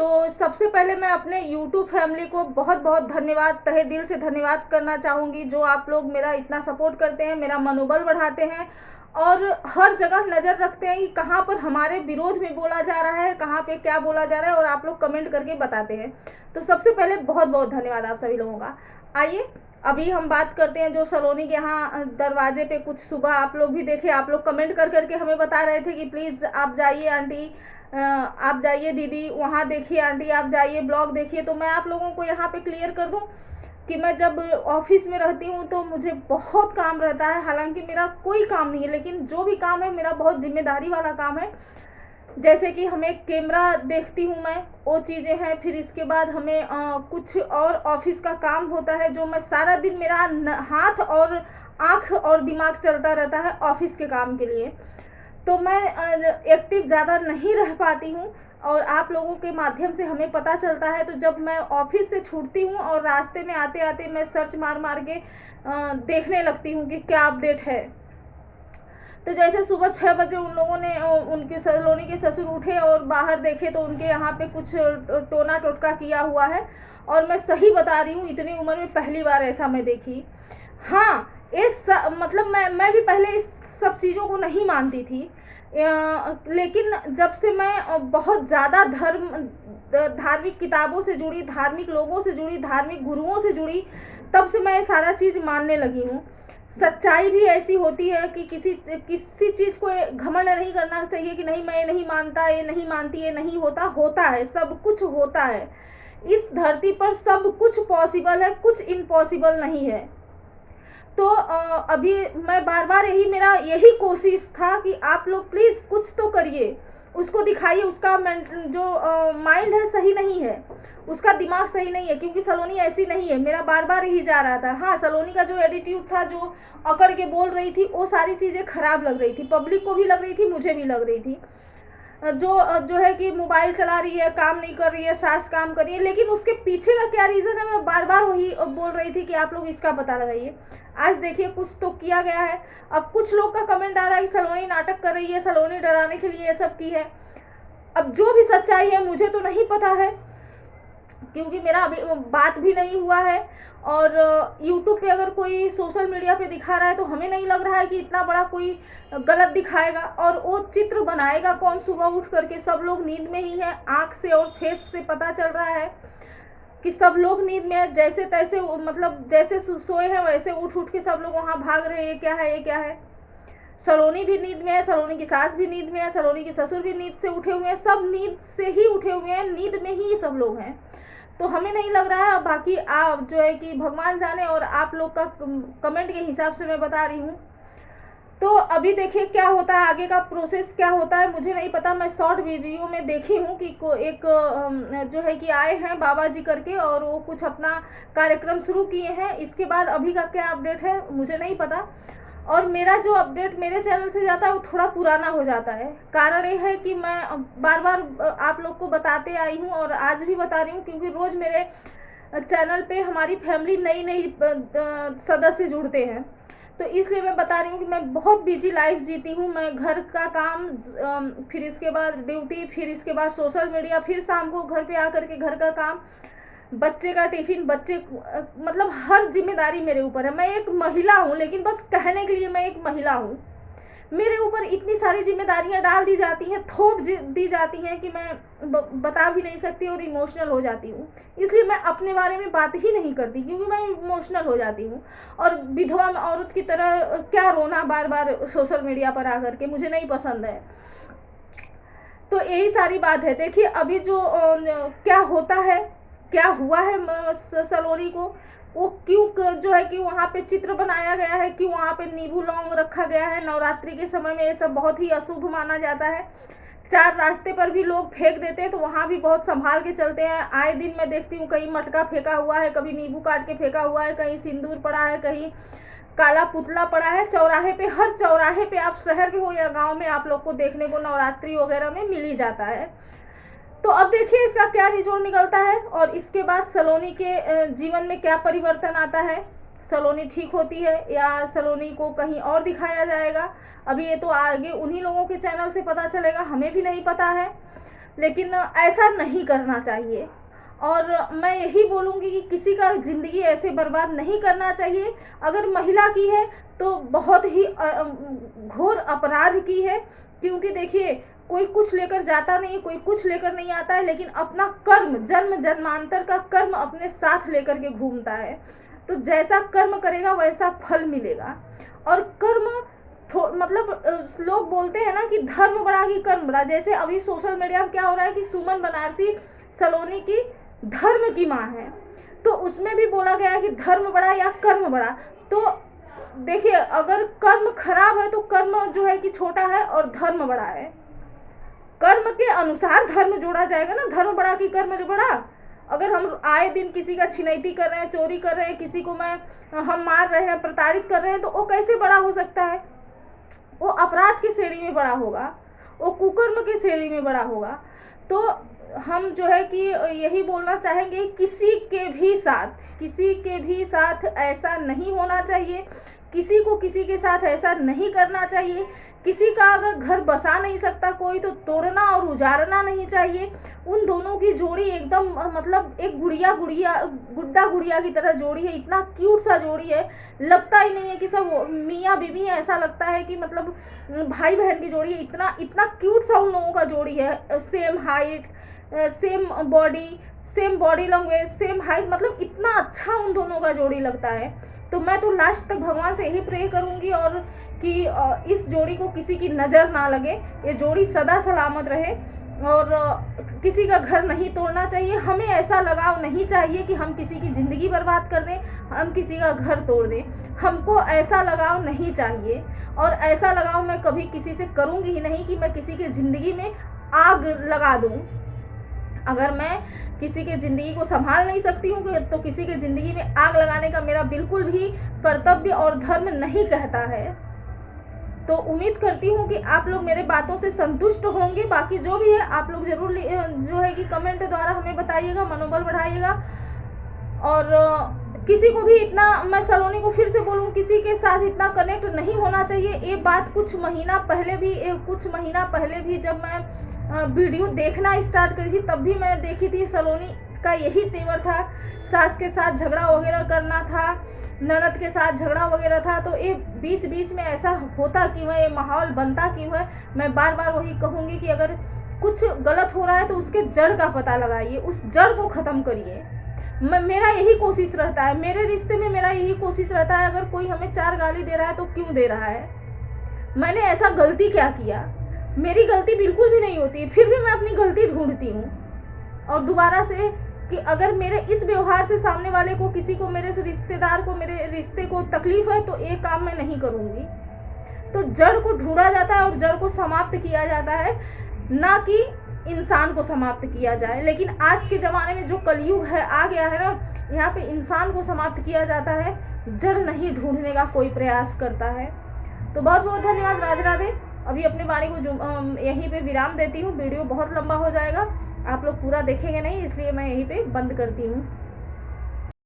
तो सबसे पहले मैं अपने यूट्यूब फैमिली को बहुत बहुत धन्यवाद, तहे दिल से धन्यवाद करना चाहूँगी, जो आप लोग मेरा इतना सपोर्ट करते हैं, मेरा मनोबल बढ़ाते हैं और हर जगह नज़र रखते हैं कि कहाँ पर हमारे विरोध में बोला जा रहा है, कहाँ पे क्या बोला जा रहा है, और आप लोग कमेंट करके बताते हैं। तो सबसे पहले बहुत बहुत धन्यवाद आप सभी लोगों का। आइए अभी हम बात करते हैं जो सलोनी के यहाँ दरवाजे पे कुछ सुबह आप लोग भी देखे, आप लोग कमेंट कर करके हमें बता रहे थे कि प्लीज़ आप जाइए आंटी, आप जाइए दीदी, वहाँ देखिए आंटी, आप जाइए ब्लॉग देखिए। तो मैं आप लोगों को यहाँ पे क्लियर कर दूँ कि मैं जब ऑफिस में रहती हूँ तो मुझे बहुत काम रहता है। हालांकि मेरा कोई काम नहीं है, लेकिन जो भी काम है मेरा बहुत जिम्मेदारी वाला काम है। जैसे कि हमें कैमरा देखती हूँ मैं, वो चीज़ें हैं। फिर इसके बाद हमें कुछ और ऑफिस का काम होता है, जो मैं सारा दिन मेरा हाथ और आँख और दिमाग चलता रहता है ऑफिस के काम के लिए। तो मैं एक्टिव ज़्यादा नहीं रह पाती हूँ और आप लोगों के माध्यम से हमें पता चलता है। तो जब मैं ऑफिस से छूटती हूँ और रास्ते में आते आते मैं सर्च मार मार के देखने लगती हूँ कि क्या अपडेट है। तो जैसे सुबह 6 बजे उन लोगों ने, उनके सलोनी के ससुर उठे और बाहर देखे तो उनके यहाँ पे कुछ टोना टोटका किया हुआ है। और मैं सही बता रही हूँ, इतनी उम्र में पहली बार ऐसा मैं देखी। हाँ, मतलब मैं भी पहले इस सब चीज़ों को नहीं मानती थी, लेकिन जब से मैं बहुत ज़्यादा धार्मिक किताबों से जुड़ी, धार्मिक लोगों से जुड़ी, धार्मिक गुरुओं से जुड़ी, तब से मैं सारा चीज़ मानने लगी हूँ। सच्चाई भी ऐसी होती है कि किसी चीज़ को घमंड नहीं करना चाहिए कि नहीं मैं ये नहीं मानता, ये नहीं मानती, ये नहीं होता। होता है, सब कुछ होता है। इस धरती पर सब कुछ पॉसिबल है, कुछ इम्पॉसिबल नहीं है। तो अभी मैं बार बार मेरा यही कोशिश था कि आप लोग प्लीज़ कुछ तो करिए, उसको दिखाइए। उसका जो माइंड है सही नहीं है, उसका दिमाग सही नहीं है, क्योंकि सलोनी ऐसी नहीं है। मेरा बार बार यही जा रहा था। हाँ, सलोनी का जो एटीट्यूड था, जो अकड़ के बोल रही थी, वो सारी चीज़ें खराब लग रही थी, पब्लिक को भी लग रही थी, मुझे भी लग रही थी। जो है कि मोबाइल चला रही है, काम नहीं कर रही है, सास काम कर रही है, लेकिन उसके पीछे का क्या रीज़न है मैं बार बार वही बोल रही थी कि आप लोग इसका पता लगाइए। आज देखिए कुछ तो किया गया है। अब कुछ लोग का कमेंट आ रहा है कि सलोनी नाटक कर रही है, सलोनी डराने के लिए ये सब की है। अब जो भी सच्चाई है मुझे तो नहीं पता है, क्योंकि मेरा अभी बात भी नहीं हुआ है। और यूट्यूब पे अगर कोई सोशल मीडिया पे दिखा रहा है तो हमें नहीं लग रहा है कि इतना बड़ा कोई गलत दिखाएगा। और वो चित्र बनाएगा कौन सुबह उठ करके? सब लोग नींद में ही है, आँख से और फेस से पता चल रहा है कि सब लोग नींद में है। जैसे तैसे, मतलब जैसे सोए हैं वैसे उठ उठ के सब लोग वहाँ भाग रहे हैं, ये क्या है, ये क्या है। सलोनी भी नींद में है, सलोनी की सास भी नींद में है, सलोनी के ससुर भी नींद से उठे हुए हैं, सब नींद से ही उठे हुए हैं, नींद में ही सब लोग हैं। तो हमें नहीं लग रहा है। बाकी आप जो है कि भगवान जाने, और आप लोग का कमेंट के हिसाब से मैं बता रही हूँ। तो अभी देखिए क्या होता है, आगे का प्रोसेस क्या होता है मुझे नहीं पता। मैं शॉर्ट वीडियो में देखी हूँ कि एक जो है कि आए हैं बाबा जी करके, और वो कुछ अपना कार्यक्रम शुरू किए हैं। इसके बाद अभी का क्या अपडेट है मुझे नहीं पता। और मेरा जो अपडेट मेरे चैनल से जाता है वो थोड़ा पुराना हो जाता है। कारण ये है कि मैं बार बार आप लोग को बताते आई हूँ और आज भी बता रही हूँ, क्योंकि रोज़ मेरे चैनल पे हमारी फैमिली नई नई सदस्य जुड़ते हैं। तो इसलिए मैं बता रही हूँ कि मैं बहुत बिजी लाइफ जीती हूँ। मैं घर का काम, फिर इसके बाद ड्यूटी, फिर इसके बाद सोशल मीडिया, फिर शाम को घर पे आकर के घर का काम, बच्चे का टिफिन, मतलब हर जिम्मेदारी मेरे ऊपर है। मैं एक महिला हूँ, लेकिन बस कहने के लिए मैं एक महिला हूँ। मेरे ऊपर इतनी सारी जिम्मेदारियाँ डाल दी जाती हैं, थोप दी जाती हैं कि मैं बता भी नहीं सकती और इमोशनल हो जाती हूँ। इसलिए मैं अपने बारे में बात ही नहीं करती, क्योंकि मैं इमोशनल हो जाती हूँ। और विधवा औरत की तरह क्या रोना बार बार सोशल मीडिया पर आकर के, मुझे नहीं पसंद है। तो यही सारी बात है। देखिए अभी जो क्या होता है, क्या हुआ है सलोनी को, वो क्यों जो है कि वहाँ पे चित्र बनाया गया है, क्यों वहाँ पे नींबू लौंग रखा गया है। नवरात्रि के समय में ये सब बहुत ही अशुभ माना जाता है। 4 रास्ते पर भी लोग फेंक देते हैं, तो वहाँ भी बहुत संभाल के चलते हैं। आए दिन मैं देखती हूँ कहीं मटका फेंका हुआ है, कभी नींबू काट के फेंका हुआ है, कहीं सिंदूर पड़ा है, कहीं काला पुतला पड़ा है चौराहे पे। हर चौराहे पे, आप शहर में हो या गांव में, आप लोग को देखने को नवरात्रि वगैरह में मिल ही जाता है। तो अब देखिए इसका क्या निचोड़ निकलता है, और इसके बाद सलोनी के जीवन में क्या परिवर्तन आता है। सलोनी ठीक होती है या सलोनी को कहीं और दिखाया जाएगा, अभी ये तो आगे उन्हीं लोगों के चैनल से पता चलेगा, हमें भी नहीं पता है। लेकिन ऐसा नहीं करना चाहिए। और मैं यही बोलूँगी कि किसी का ज़िंदगी ऐसे बर्बाद नहीं करना चाहिए। अगर महिला की है तो बहुत ही घोर अपराध की है, क्योंकि देखिए कोई कुछ लेकर जाता नहीं, कोई कुछ लेकर नहीं आता है, लेकिन अपना कर्म, जन्म जन्मांतर का कर्म अपने साथ लेकर के घूमता है। तो जैसा कर्म करेगा वैसा फल मिलेगा। और कर्म मतलब लोग बोलते हैं ना कि धर्म बड़ा कि कर्म बड़ा। जैसे अभी सोशल मीडिया में क्या हो रहा है कि सुमन बनारसी सलोनी की धर्म की माँ है, तो उसमें भी बोला गया है कि धर्म बड़ा या कर्म बड़ा। तो देखिए अगर कर्म खराब है तो कर्म जो है कि छोटा है और धर्म बड़ा है। कर्म के अनुसार धर्म जोड़ा जाएगा ना, धर्म बड़ा कि कर्म जो बड़ा। अगर हम आए दिन किसी का छिनैती कर रहे हैं, चोरी कर रहे हैं, किसी को हम मार रहे हैं, प्रताड़ित कर रहे हैं, तो वो कैसे बड़ा हो सकता है? वो अपराध की श्रेणी में बड़ा होगा, वो कुकर्म की श्रेणी में बड़ा होगा। तो हम जो है कि यही बोलना चाहेंगे, किसी के भी साथ ऐसा नहीं होना चाहिए, किसी को किसी के साथ ऐसा नहीं करना चाहिए। किसी का अगर घर बसा नहीं सकता कोई तो तोड़ना और उजाड़ना नहीं चाहिए। उन दोनों की जोड़ी एकदम मतलब एक गुड्डा गुड़िया की तरह जोड़ी है, इतना क्यूट सा जोड़ी है, लगता ही नहीं है कि सब मियाँ बीवी है, ऐसा लगता है कि मतलब भाई बहन की जोड़ी है। इतना क्यूट सा उन लोगों का जोड़ी है, same height, same body language, same height, मतलब इतना अच्छा उन दोनों का जोड़ी लगता है। तो मैं तो लास्ट तक भगवान से यही प्रे करूंगी और कि इस जोड़ी को किसी की नज़र ना लगे, ये जोड़ी सदा सलामत रहे। और किसी का घर नहीं तोड़ना चाहिए। हमें ऐसा लगाव नहीं चाहिए कि हम किसी की ज़िंदगी बर्बाद कर दें, हम किसी का घर तोड़ दें। हमको ऐसा लगाव नहीं चाहिए, और ऐसा लगाव मैं कभी किसी से करूँगी ही नहीं कि मैं किसी की ज़िंदगी में आग लगा दूँ। अगर मैं किसी के ज़िंदगी को संभाल नहीं सकती हूँ तो किसी के ज़िंदगी में आग लगाने का मेरा बिल्कुल भी कर्तव्य और धर्म नहीं कहता है। तो उम्मीद करती हूँ कि आप लोग मेरे बातों से संतुष्ट होंगे। बाकी जो भी है आप लोग ज़रूर जो है कि कमेंट द्वारा हमें बताइएगा, मनोबल बढ़ाइएगा। और किसी को भी इतना, मैं सलोनी को फिर से बोलूँ, किसी के साथ इतना कनेक्ट नहीं होना चाहिए। ये बात कुछ महीना पहले भी जब मैं वीडियो देखना स्टार्ट करी थी तब भी मैं देखी थी सलोनी का यही तेवर था। सास के साथ झगड़ा वगैरह करना था, ननद के साथ झगड़ा वगैरह था। तो ये बीच बीच में ऐसा होता क्यों है, ये माहौल बनता क्यों है? मैं बार बार वही कहूँगी कि अगर कुछ गलत हो रहा है तो उसके जड़ का पता लगाइए, उस जड़ को ख़त्म करिए। मेरा यही कोशिश रहता है, मेरे रिश्ते में मेरा यही कोशिश रहता है। अगर कोई हमें 4 गाली दे रहा है तो क्यों दे रहा है? मैंने ऐसा गलती क्या किया? मेरी गलती बिल्कुल भी नहीं होती, फिर भी मैं अपनी गलती ढूंढती हूँ और दोबारा से कि अगर मेरे इस व्यवहार से सामने वाले को, किसी को, मेरे रिश्तेदार को, मेरे रिश्ते को तकलीफ है तो ये काम मैं नहीं करूँगी। तो जड़ को ढूंढा जाता है और जड़ को समाप्त किया जाता है, ना कि इंसान को समाप्त किया जाए। लेकिन आज के ज़माने में जो कलयुग है आ गया है ना, यहाँ पे इंसान को समाप्त किया जाता है, जड़ नहीं ढूंढने का कोई प्रयास करता है। तो बहुत बहुत धन्यवाद। राधे राधे। अभी अपने वाणी को यहीं पे विराम देती हूँ, वीडियो बहुत लंबा हो जाएगा, आप लोग पूरा देखेंगे नहीं, इसलिए मैं यहीं पे बंद करती हूँ।